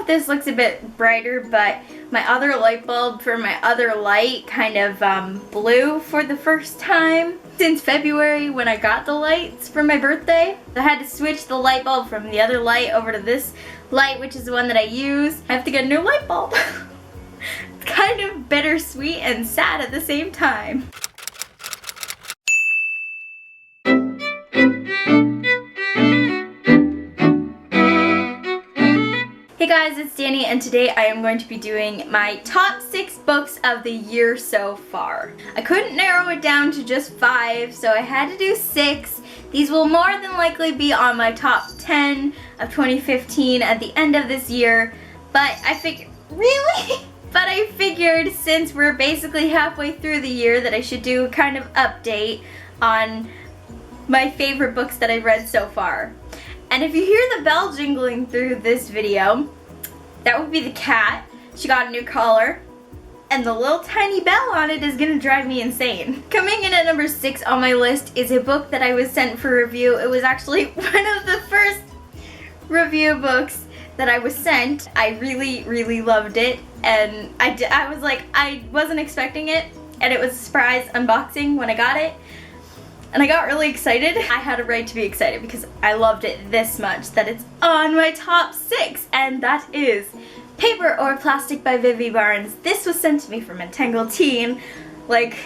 this looks a bit brighter, but my other light bulb for my other light kind of blew for the first time since February when I got the lights for my birthday. I had to switch the light bulb from the other light over to this light, which is the one that I use. I have to get a new light bulb. It's kind of bittersweet and sad at the same time. Hey guys, it's Danny, and today I am going to be doing my top 6 books of the year so far. I couldn't narrow it down to just 5, so I had to do 6. These will more than likely be on my top 10 of 2015 at the end of this year, but I figured, really? But I figured since we're basically halfway through the year that I should do a kind of update on my favorite books that I've read so far. And if you hear the bell jingling through this video, that would be the cat. She got a new collar, and the little tiny bell on it is gonna drive me insane. Coming in at number 6 on my list is a book that I was sent for review. It was actually one of the first review books that I was sent. I really loved it, and I was like, I wasn't expecting it, and it was a surprise unboxing when I got it. And I got really excited. I had a right to be excited because I loved it this much that it's on my top 6, and that is Paper or Plastic by Vivi Barnes. This was sent to me from Entangled Teen, like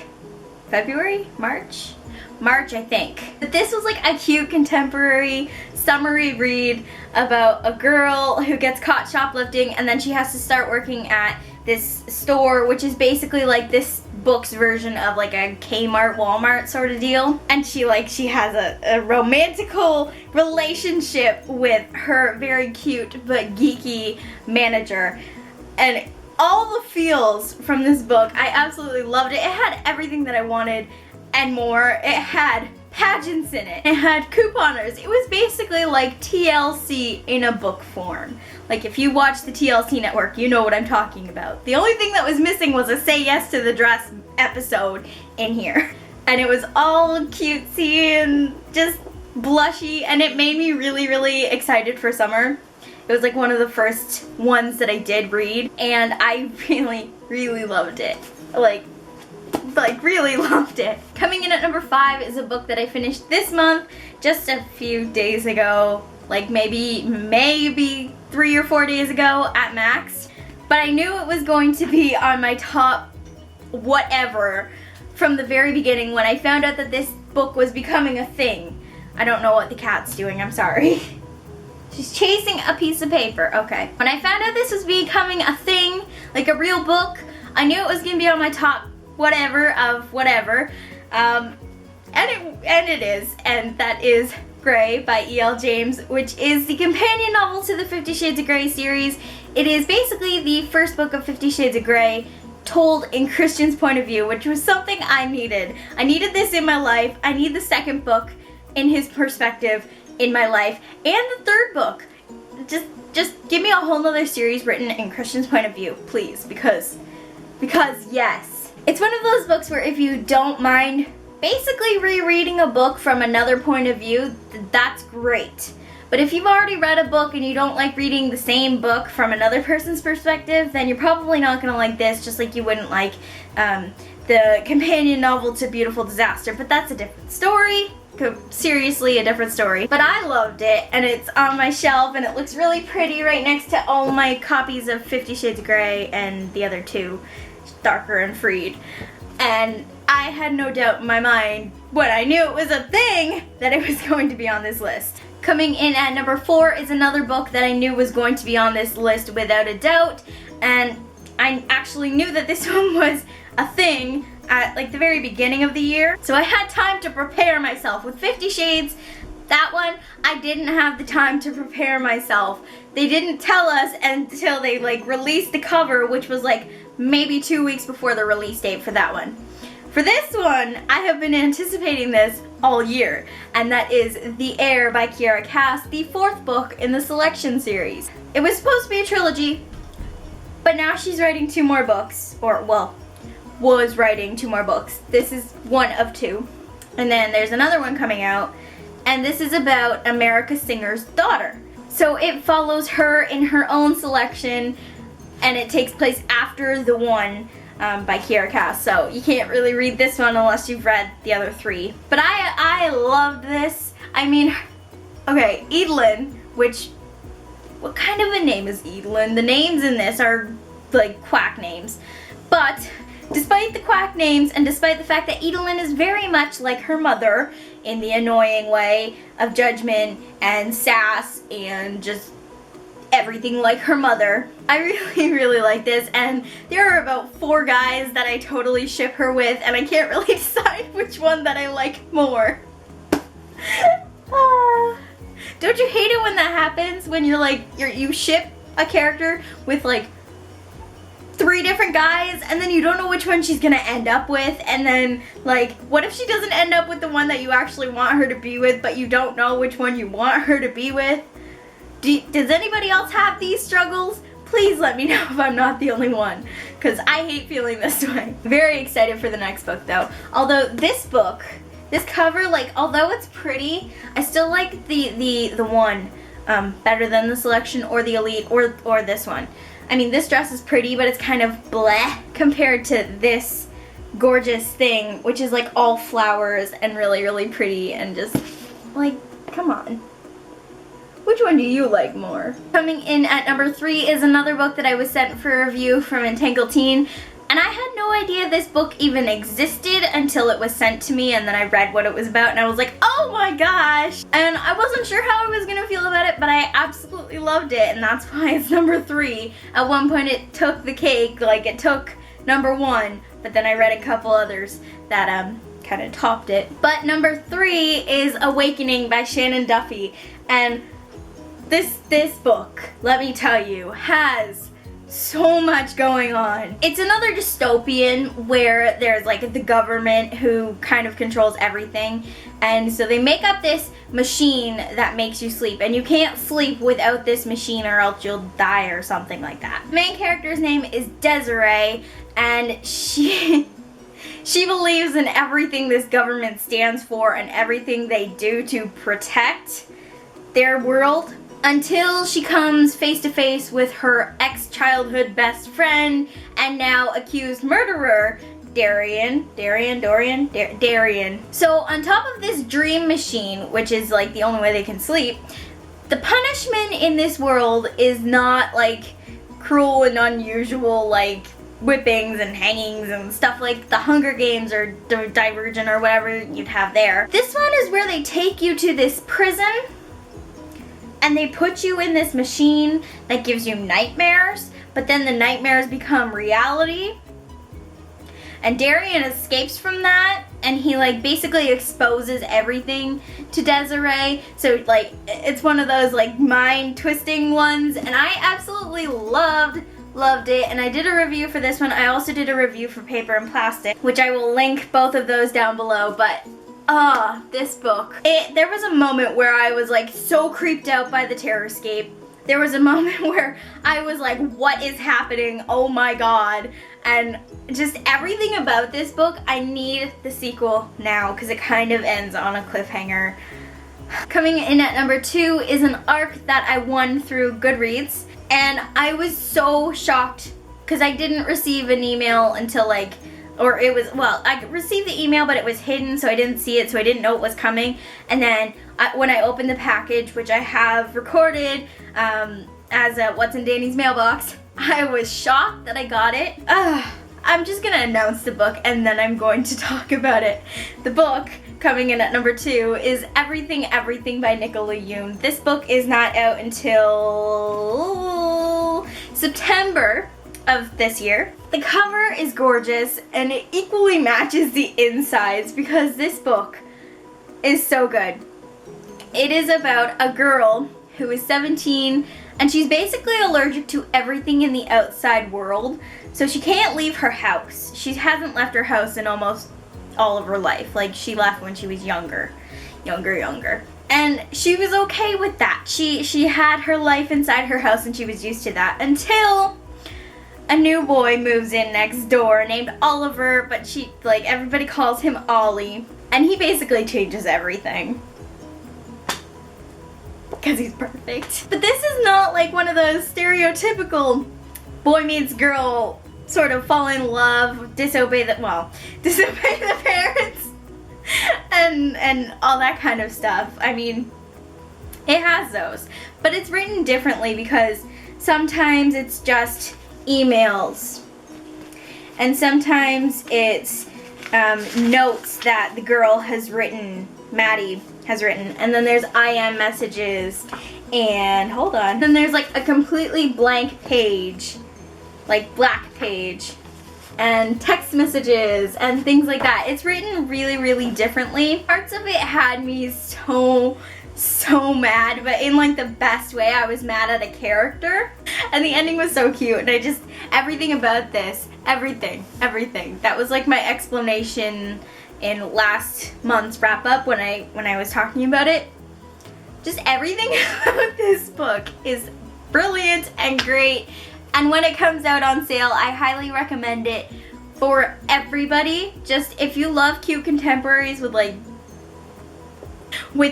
February? March, I think. But this was like a cute contemporary summary read about a girl who gets caught shoplifting, and then she has to start working at this store, which is basically like this book's version of like a Kmart, Walmart sort of deal. And she has a romantical relationship with her very cute but geeky manager. And all the feels from this book, I absolutely loved it. It had everything that I wanted and more. It had pageants in it. It had couponers. It was basically like TLC in a book form. Like if you watch the TLC network, you know what I'm talking about. The only thing that was missing was a Say Yes to the Dress episode in here. And it was all cutesy and just blushy, and it made me really excited for summer. It was like one of the first ones that I did read, and I really loved it. Like really loved it. Coming in at number 5 is a book that I finished this month, just a few days ago, like maybe 3 or 4 days ago at max. But I knew it was going to be on my top whatever from the very beginning when I found out that this book was becoming a thing. I don't know what the cat's doing, I'm sorry. She's chasing a piece of paper, okay. When I found out this was becoming a thing, like a real book, I knew it was gonna be on my top whatever of whatever, and it is, and that is Grey by E.L. James, which is the companion novel to the 50 Shades of Grey series. It is basically the first book of 50 Shades of Grey told in Christian's point of view, which was something I needed. I needed this in my life. I need the second book in his perspective in my life, and the third book. Just give me a whole nother series written in Christian's point of view, please, because yes. It's one of those books where if you don't mind basically rereading a book from another point of view, that's great. But if you've already read a book and you don't like reading the same book from another person's perspective, then you're probably not going to like this, just like you wouldn't like the companion novel to Beautiful Disaster. But that's a different story. Seriously, a different story. But I loved it, and it's on my shelf, and it looks really pretty right next to all my copies of 50 Shades of Grey and the other two, Darker and Freed. And I had no doubt in my mind when I knew it was a thing that it was going to be on this list. Coming in at number 4 is another book that I knew was going to be on this list without a doubt, and I actually knew that this one was a thing at like the very beginning of the year, so I had time to prepare myself. With 50 Shades, that one, I didn't have the time to prepare myself. They didn't tell us until they like released the cover, which was like maybe 2 weeks before the release date for that one. For this one, I have been anticipating this all year, and that is The Heir by Kiara Cass, the 4th book in the Selection series. It was supposed to be a trilogy, but now she's writing 2 more books, or well, was writing 2 more books. This is one of 2, and then there's another one coming out, and this is about America Singer's daughter. So it follows her in her own selection, and it takes place after the one by Kiera Cass. So you can't really read this one unless you've read the other 3. But I loved this. I mean, okay, Edelyn, which, what kind of a name is Edelyn? The names in this are like quack names. But despite the quack names, and despite the fact that Edelyn is very much like her mother in the annoying way of judgment and sass and just everything like her mother, I really like this. And there are about 4 guys that I totally ship her with, and I can't really decide which one that I like more. Don't you hate it when that happens? When you're like, you ship a character with like 3 different guys, and then you don't know which one she's gonna end up with, and then like, what if she doesn't end up with the one that you actually want her to be with, but you don't know which one you want her to be with? Does anybody else have these struggles? Please let me know if I'm not the only one, because I hate feeling this way. Very excited for the next book though. Although this book, this cover, like, although it's pretty, I still like the one better than the selection or the elite or this one. I mean, this dress is pretty, but it's kind of bleh compared to this gorgeous thing, which is like all flowers and really pretty, and just like, come on. Which one do you like more? Coming in at number 3 is another book that I was sent for review from Entangled Teen. And I had no idea this book even existed until it was sent to me, and then I read what it was about, and I was like, oh my gosh! And I wasn't sure how I was gonna feel about it, but I absolutely loved it, and that's why it's number 3. At one point it took the cake, like it took number 1, but then I read a couple others that kind of topped it. But number 3 is Awakening by Shannon Duffy, and this book, let me tell you, has so much going on. It's another dystopian where there's like the government who kind of controls everything, and so they make up this machine that makes you sleep, and you can't sleep without this machine or else you'll die or something like that. The main character's name is Desiree, and she believes in everything this government stands for and everything they do to protect their world, until she comes face to face with her ex-childhood best friend and now accused murderer, Darian. So on top of this dream machine, which is like the only way they can sleep, the punishment in this world is not like cruel and unusual like whippings and hangings and stuff like the Hunger Games or Divergent or whatever you'd have there. This one is where they take you to this prison and they put you in this machine that gives you nightmares, but then the nightmares become reality. And Darian escapes from that, and he like basically exposes everything to Desiree. So like, it's one of those like mind twisting ones, and I absolutely loved it. And I did a review for this one. I also did a review for Paper and Plastic, which I will link both of those down below. But this book. There was a moment where I was like so creeped out by the terrorscape. There was a moment where I was like, what is happening? Oh my god. And just everything about this book, I need the sequel now because it kind of ends on a cliffhanger. Coming in at number 2 is an arc that I won through Goodreads, and I was so shocked because I didn't receive an email until like, or it was, well, I received the email, but it was hidden, so I didn't see it, so I didn't know it was coming. And then when I opened the package, which I have recorded as a What's in Danny's Mailbox, I was shocked that I got it. I'm just gonna announce the book, and then I'm going to talk about it. The book, coming in at number 2, is Everything Everything by Nicola Yoon. This book is not out until September of this year. The cover is gorgeous, and it equally matches the insides because this book is so good. It is about a girl who is 17, and she's basically allergic to everything in the outside world, so she can't leave her house. She hasn't left her house in almost all of her life. Like, she left when she was younger. And she was okay with that. She had her life inside her house, and she was used to that until a new boy moves in next door named Oliver, but everybody calls him Ollie, and he basically changes everything. because he's perfect. But this is not like one of those stereotypical boy meets girl sort of fall in love, disobey the parents and all that kind of stuff. I mean, it has those, but it's written differently because sometimes it's just emails and sometimes it's notes that the girl has written, Maddie has written, and then there's IM messages, and hold on, then there's like a completely blank page, like black page, and text messages and things like that. It's written really, really differently. Parts of it had me so mad, but in like the best way. I was mad at a character, and the ending was so cute, and I just, everything about this, everything. That was like my explanation in last month's wrap up when I was talking about it. Just everything about this book is brilliant and great, and when it comes out on sale, I highly recommend it for everybody. Just if you love cute contemporaries with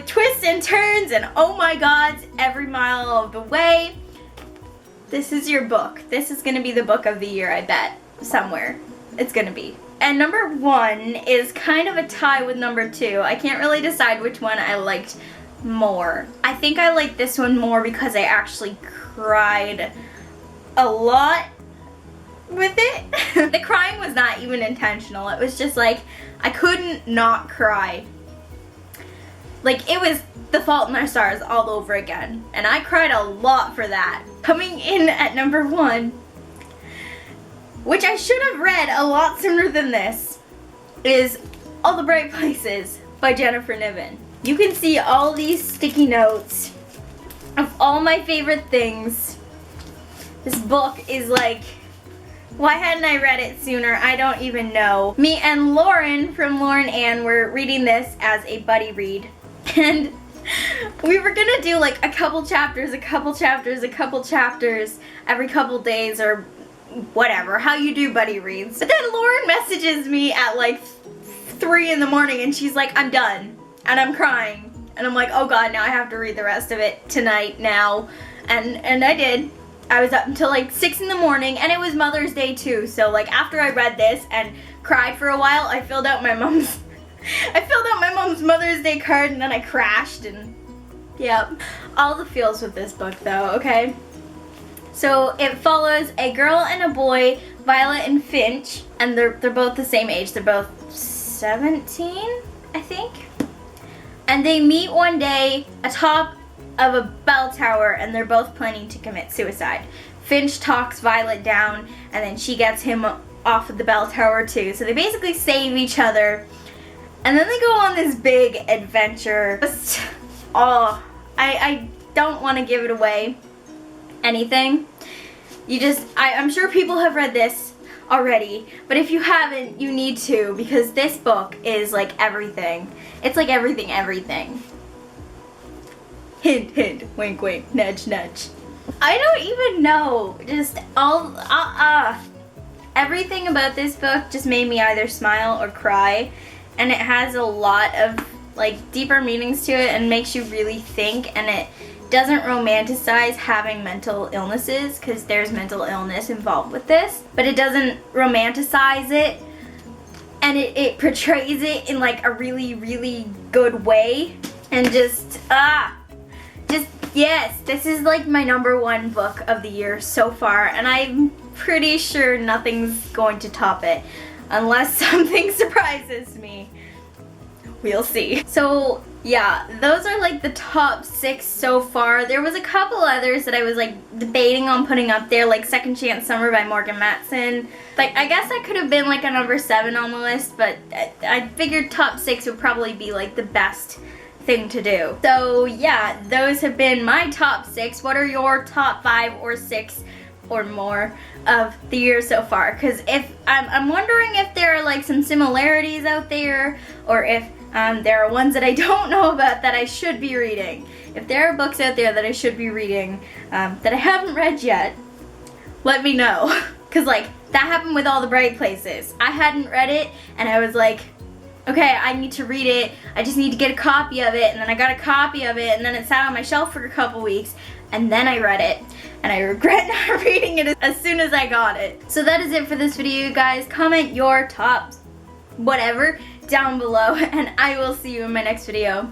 twists and turns and oh my gods every mile of the way, this is your book. This is gonna be the book of the year, I bet. Somewhere it's gonna be. And number 1 is kind of a tie with number 2. I can't really decide which one I liked more. I think I like this one more because I actually cried a lot with it. The crying was not even intentional. It was just like, I couldn't not cry. Like, it was The Fault in Our Stars all over again. And I cried a lot for that. Coming in at number 1, which I should have read a lot sooner than this, is All the Bright Places by Jennifer Niven. You can see all these sticky notes of all my favorite things. This book is like, why hadn't I read it sooner? I don't even know. Me and Lauren from Lauren Ann were reading this as a buddy read. And we were gonna do like a couple chapters every couple days or whatever, how you do buddy reads. But then Lauren messages me at like 3 in the morning and she's like, I'm done. And I'm crying. And I'm like, oh god, now I have to read the rest of it tonight now. And I did. I was up until like 6 in the morning, and it was Mother's Day too. So like after I read this and cried for a while, I filled out my mom's Mother's Day card, and then I crashed, and yeah. All the feels with this book though, okay? So it follows a girl and a boy, Violet and Finch, and they're both the same age. They're both 17, I think. And they meet one day atop of a bell tower, and they're both planning to commit suicide. Finch talks Violet down, and then she gets him off of the bell tower too. So they basically save each other. And then they go on this big adventure. I don't want to give it away, anything. I'm sure people have read this already, but if you haven't, you need to, because this book is like everything. It's like everything. Hint, hint, wink, wink, nudge, nudge. I don't even know, just everything about this book just made me either smile or cry. And it has a lot of like deeper meanings to it and makes you really think, and it doesn't romanticize having mental illnesses, because there's mental illness involved with this, but it doesn't romanticize it, and it portrays it in like a really, really good way. And yes, this is like my number 1 book of the year so far, and I'm pretty sure nothing's going to top it. Unless something surprises me. We'll see. So yeah, those are like the top 6 so far. There was a couple others that I was like debating on putting up there, like Second Chance Summer by Morgan Matson. Like, I guess that could have been like a number 7 on the list, but I figured top 6 would probably be like the best thing to do. So yeah, those have been my top 6. What are your top 5 or 6 or more of the year so far? Because if I'm wondering if there are like some similarities out there, or if there are ones that I don't know about that I should be reading. If there are books out there that I should be reading that I haven't read yet, let me know. Because like that happened with All the Bright Places. I hadn't read it, and I was like, okay, I need to read it. I just need to get a copy of it. And then I got a copy of it, and then it sat on my shelf for a couple weeks. And then I read it, and I regret not reading it as soon as I got it. So that is it for this video, you guys. Comment your top whatever down below, and I will see you in my next video.